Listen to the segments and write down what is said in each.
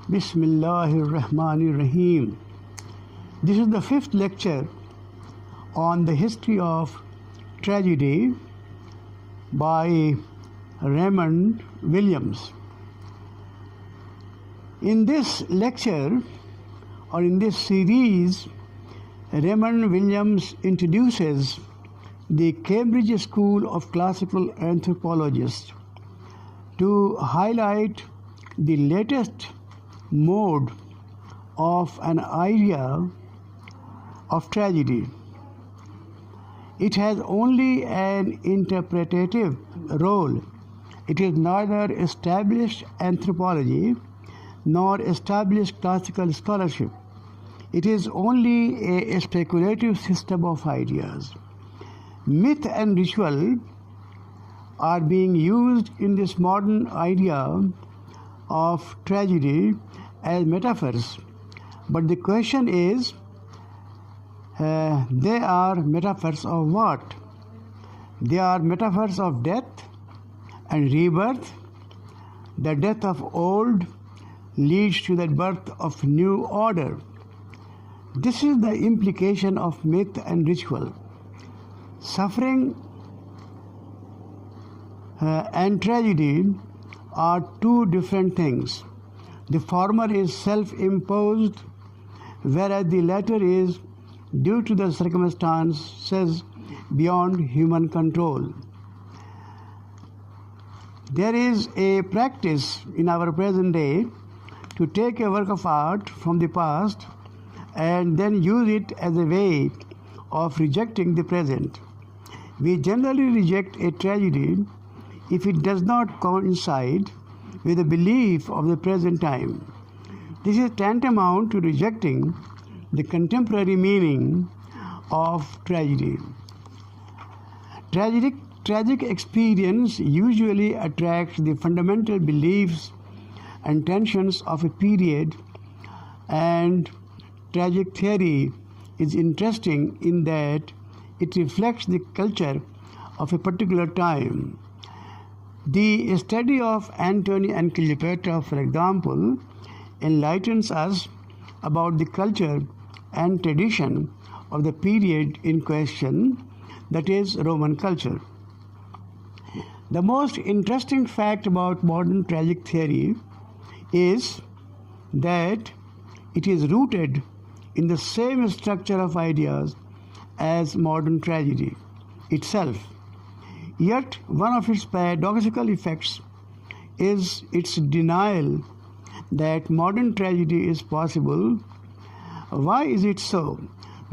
Bismillahir Rahmanir Rahim. This is the fifth lecture on the history of tragedy by Raymond Williams. In this lecture or in this series, Raymond Williams introduces the Cambridge School of Classical Anthropologists to highlight the latest mode of an idea of tragedy. It has only an interpretative role. It is neither established anthropology nor established classical scholarship. It is only a speculative system of ideas. Myth and ritual are being used in this modern idea of tragedy as metaphors, but the question is, they are metaphors of what? They are metaphors of death and rebirth. The death of old leads to the birth of new order. This is the implication of myth and ritual. Suffering and tragedy are two different things. The former is self-imposed, whereas the latter is due to the circumstances beyond human control. There is a practice in our present day to take a work of art from the past and then use it as a way of rejecting the present. We generally reject a tragedy if it does not coincide with the belief of the present time. This is tantamount to rejecting the contemporary meaning of tragedy. Tragic experience usually attracts the fundamental beliefs and tensions of a period, and tragic theory is interesting in that it reflects the culture of a particular time. The study of Antony and Cleopatra, for example, enlightens us about the culture and tradition of the period in question, that is, Roman culture. The most interesting fact about modern tragic theory is that it is rooted in the same structure of ideas as modern tragedy itself. Yet, one of its paradoxical effects is its denial that modern tragedy is possible. Why is it so?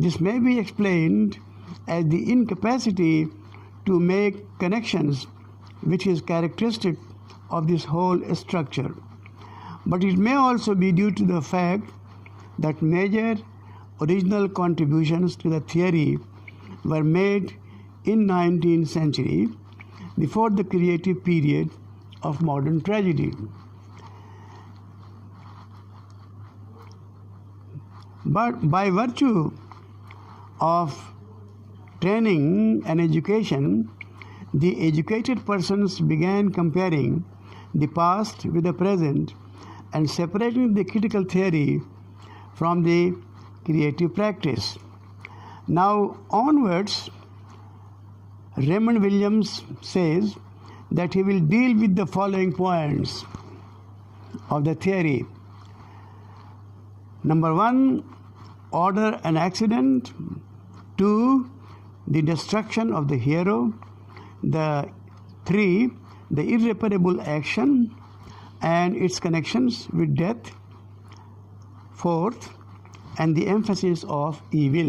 This may be explained as the incapacity to make connections, which is characteristic of this whole structure. But it may also be due to the fact that major original contributions to the theory were made in 19th century, before the creative period of modern tragedy. But by virtue of training and education, the educated persons began comparing the past with the present and separating the critical theory from the creative practice. Now onwards, Raymond Williams says that he will deal with the following points of the theory. Number 1, order and accident. 2, the destruction of the hero. 3, the irreparable action and its connections with death. 4th, and the emphasis of evil.